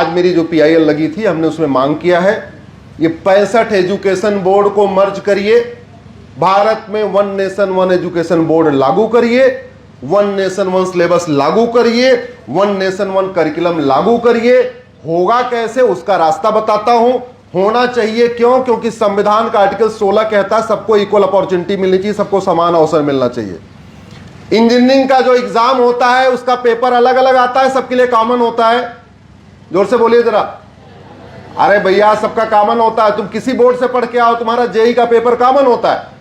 आज मेरी जो PIL लगी थी, हमने उसमें मांग किया है ये 65 एजुकेशन बोर्ड को मर्ज करिए, भारत में 1 नेशन 1 एजुकेशन बोर्ड लागू करिए, 1 नेशन 1 सिलेबस लागू करिए, 1 नेशन 1 करिकुलम लागू करिए। होगा कैसे उसका रास्ता बताता हूं। होना चाहिए क्यों? क्योंकि संविधान का आर्टिकल 16 कहता है सबको इक्वल अपॉर्चुनिटी मिलनी चाहिए, सबको समान अवसर मिलना चाहिए। इंजीनियरिंग का जो एग्जाम होता है उसका पेपर अलग अलग आता है, सबके लिए कॉमन होता है। जोर से बोलिए जरा। अरे भैया सबका कॉमन होता है। तुम किसी बोर्ड से पढ़ के आओ, तुम्हारा जेई का पेपर कॉमन होता है।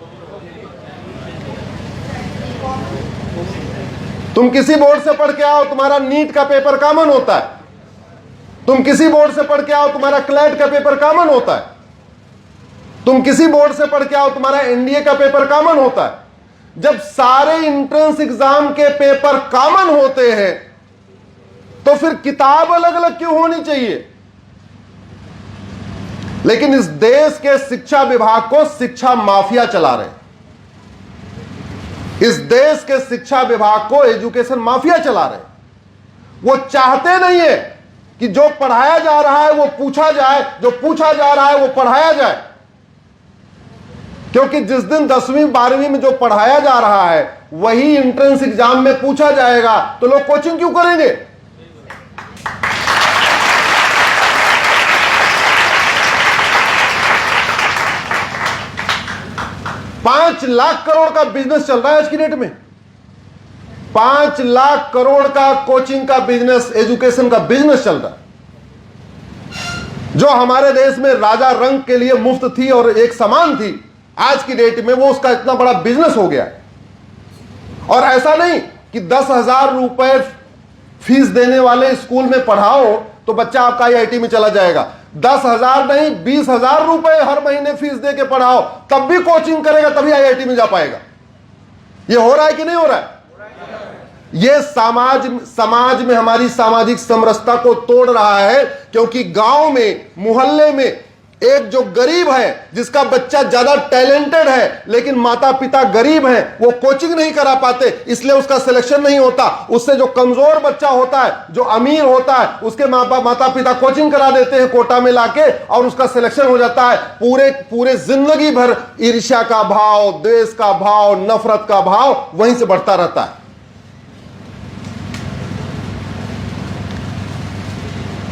तुम किसी बोर्ड से पढ़ के आओ, तुम्हारा नीट का पेपर कॉमन होता है। तुम किसी बोर्ड से पढ़ के आओ, तुम्हारा क्लैट का पेपर कॉमन होता है। तुम किसी बोर्ड से पढ़ के आओ, तुम्हारा एनडीए का पेपर कॉमन होता है। जब सारे एंट्रेंस एग्जाम के पेपर कॉमन होते हैं तो फिर किताब अलग अलग क्यों होनी चाहिए? लेकिन इस देश के शिक्षा विभाग को शिक्षा माफिया चला रहे हैं। इस देश के शिक्षा विभाग को एजुकेशन माफिया चला रहे हैं। वो चाहते नहीं है कि जो पढ़ाया जा रहा है वो पूछा जाए, जो पूछा जा रहा है वो पढ़ाया जाए। क्योंकि जिस दिन 10वीं 12वीं में जो पढ़ाया जा रहा है वही एंट्रेंस एग्जाम में पूछा जाएगा तो लोग कोचिंग क्यों करेंगे? ₹5 लाख करोड़ का बिजनेस चल रहा है आज की डेट में। 5 लाख करोड़ का कोचिंग का बिजनेस, एजुकेशन का बिजनेस चल रहा है। जो हमारे देश में राजा रंग के लिए मुफ्त थी और एक समान थी, आज की डेट में वो उसका इतना बड़ा बिजनेस हो गया है। और ऐसा नहीं कि 10,000 रुपए फीस देने वाले स्कूल में पढ़ाओ तो बच्चा आपका IIT में चला जाएगा। 10,000 नहीं 20,000 रुपए हर महीने फीस दे के पढ़ाओ, तब भी कोचिंग करेगा, तभी IIT में जा पाएगा। ये हो रहा है कि नहीं हो रहा है? ये समाज में हमारी सामाजिक समरसता को तोड़ रहा है। क्योंकि गांव में, मोहल्ले में एक जो गरीब है, जिसका बच्चा ज्यादा टैलेंटेड है लेकिन माता पिता गरीब हैं, वो कोचिंग नहीं करा पाते, इसलिए उसका सिलेक्शन नहीं होता। उससे जो कमजोर बच्चा होता है, जो अमीर होता है, उसके माता पिता कोचिंग करा देते हैं कोटा में लाके और उसका सिलेक्शन हो जाता है। पूरे जिंदगी भर ईर्ष्या का भाव, द्वेष का भाव, नफरत का भाव वहीं से बढ़ता रहता है।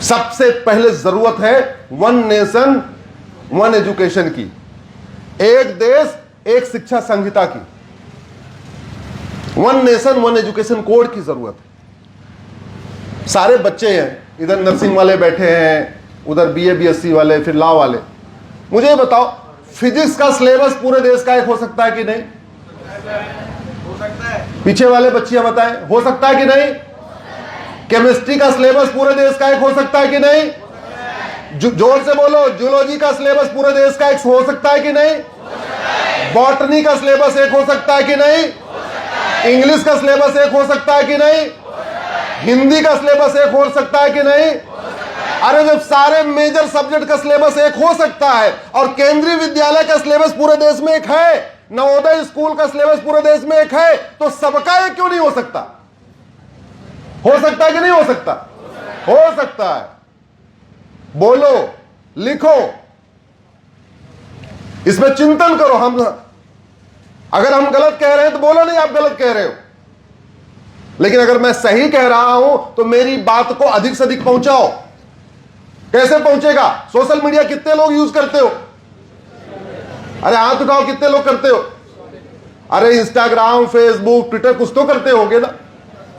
सबसे पहले जरूरत है 1 नेशन 1 एजुकेशन की, एक देश एक शिक्षा संहिता की, 1 नेशन 1 एजुकेशन कोड की जरूरत है। सारे बच्चे हैं, इधर नर्सिंग वाले बैठे हैं, उधर BA BSc वाले, फिर लॉ वाले। मुझे ये बताओ, फिजिक्स का सिलेबस पूरे देश का एक हो सकता है कि नहीं? हो सकता है। पीछे वाले बच्चियां बताएं, हो सकता है कि नहीं? केमिस्ट्री का सिलेबस पूरे देश का एक हो सकता है कि नहीं? जोर से बोलो। जूलॉजी का सिलेबस पूरे देश का एक हो सकता है कि नहीं? बॉटनी का सिलेबस एक हो सकता है कि नहीं? इंग्लिश का सिलेबस एक हो सकता है कि नहीं? हिंदी का सिलेबस एक हो सकता है कि नहीं? अरे जब सारे मेजर सब्जेक्ट का सिलेबस एक हो सकता है और केंद्रीय विद्यालय का सिलेबस पूरे देश में एक है, नवोदय स्कूल का सिलेबस पूरे देश में एक है, तो सबका एक क्यों नहीं हो सकता? हो सकता है कि नहीं हो सकता? हो सकता है। बोलो, लिखो, इसमें चिंतन करो। अगर हम गलत कह रहे हैं तो बोलो नहीं आप गलत कह रहे हो, लेकिन अगर मैं सही कह रहा हूं तो मेरी बात को अधिक से अधिक पहुंचाओ। कैसे पहुंचेगा? सोशल मीडिया कितने लोग यूज करते हो? अरे हाथ उठाओ, कितने लोग करते हो? अरे इंस्टाग्राम, फेसबुक, ट्विटर कुछ तो करते होगे ना।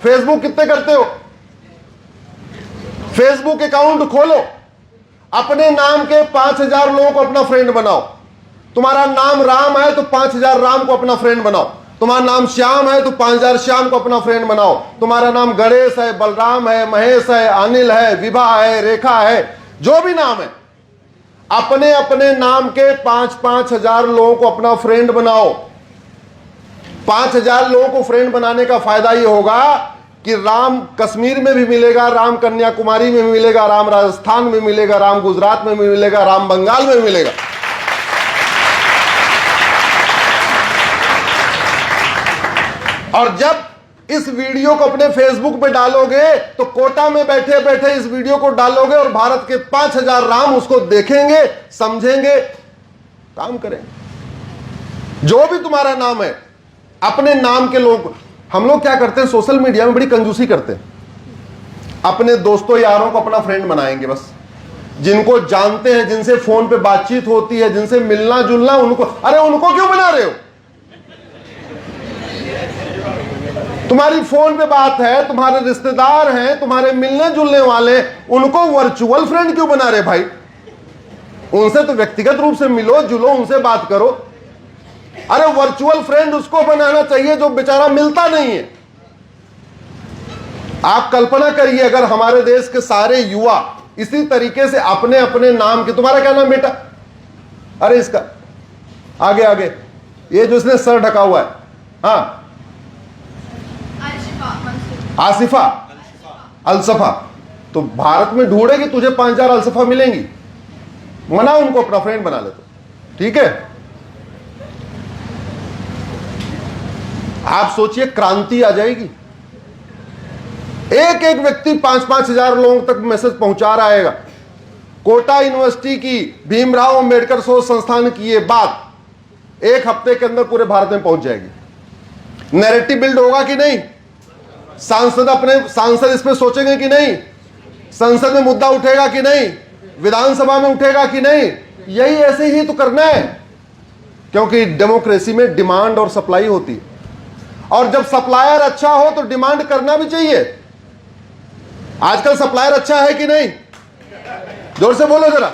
फेसबुक कितने करते हो? फेसबुक अकाउंट खोलो, अपने नाम के 5,000 लोगों को अपना फ्रेंड बनाओ। तुम्हारा नाम राम है तो 5,000 राम को अपना फ्रेंड बनाओ। तुम्हारा नाम श्याम है तो 5,000 श्याम को अपना फ्रेंड बनाओ। तुम्हारा नाम गणेश है, बलराम है, महेश है, अनिल है, विभा है, रेखा है, जो भी नाम है, अपने अपने नाम के 5,000 लोगों को अपना फ्रेंड बनाओ। 5,000 लोगों को फ्रेंड बनाने का फायदा यह होगा कि राम कश्मीर में भी मिलेगा, राम कन्याकुमारी में भी मिलेगा, राम राजस्थान में मिलेगा, राम गुजरात में भी मिलेगा, राम बंगाल में भी मिलेगा। और जब इस वीडियो को अपने फेसबुक पे डालोगे तो कोटा में बैठे बैठे इस वीडियो को डालोगे और भारत के 5,000 राम उसको देखेंगे, समझेंगे, काम करेंगे। जो भी तुम्हारा नाम है, अपने नाम के लोग, हम लोग क्या करते हैं सोशल मीडिया में बड़ी कंजूसी करते हैं, अपने दोस्तों यारों को अपना फ्रेंड बनाएंगे बस, जिनको जानते हैं, जिनसे फोन पे बातचीत होती है, जिनसे मिलना जुलना, उनको, अरे उनको क्यों बना रहे हो? तुम्हारी फोन पे बात है, तुम्हारे रिश्तेदार हैं, तुम्हारे मिलने जुलने वाले, उनको वर्चुअल फ्रेंड क्यों बना रहे भाई? उनसे तो व्यक्तिगत रूप से मिलो जुलो, उनसे बात करो। अरे वर्चुअल फ्रेंड उसको बनाना चाहिए जो बेचारा मिलता नहीं है। आप कल्पना करिए अगर हमारे देश के सारे युवा इसी तरीके से अपने अपने नाम के, तुम्हारा क्या नाम बेटा? अरे इसका आगे आगे, ये जो इसने सर ढका हुआ है, हाँ, आसिफा, अलसफा। तो भारत में ढूंढेगी तुझे 5,000 अलसफा मिलेंगी, मना उनको अपना फ्रेंड बना ले तो, ठीक है? आप सोचिए क्रांति आ जाएगी। एक एक व्यक्ति 5-5 हजार लोगों तक मैसेज पहुंचा रहा है। कोटा यूनिवर्सिटी की, भीमराव अंबेडकर शोध संस्थान की ये बात 1 हफ्ते के अंदर पूरे भारत में पहुंच जाएगी। नैरेटिव बिल्ड होगा कि नहीं? सांसद इस पे सोचेंगे कि नहीं? संसद में मुद्दा उठेगा कि नहीं? विधानसभा में उठेगा कि नहीं? यही ऐसे ही तो करना है, क्योंकि डेमोक्रेसी में डिमांड और सप्लाई होती है, और जब सप्लायर अच्छा हो तो डिमांड करना भी चाहिए। आजकल सप्लायर अच्छा है कि नहीं? जोर से बोलो जरा।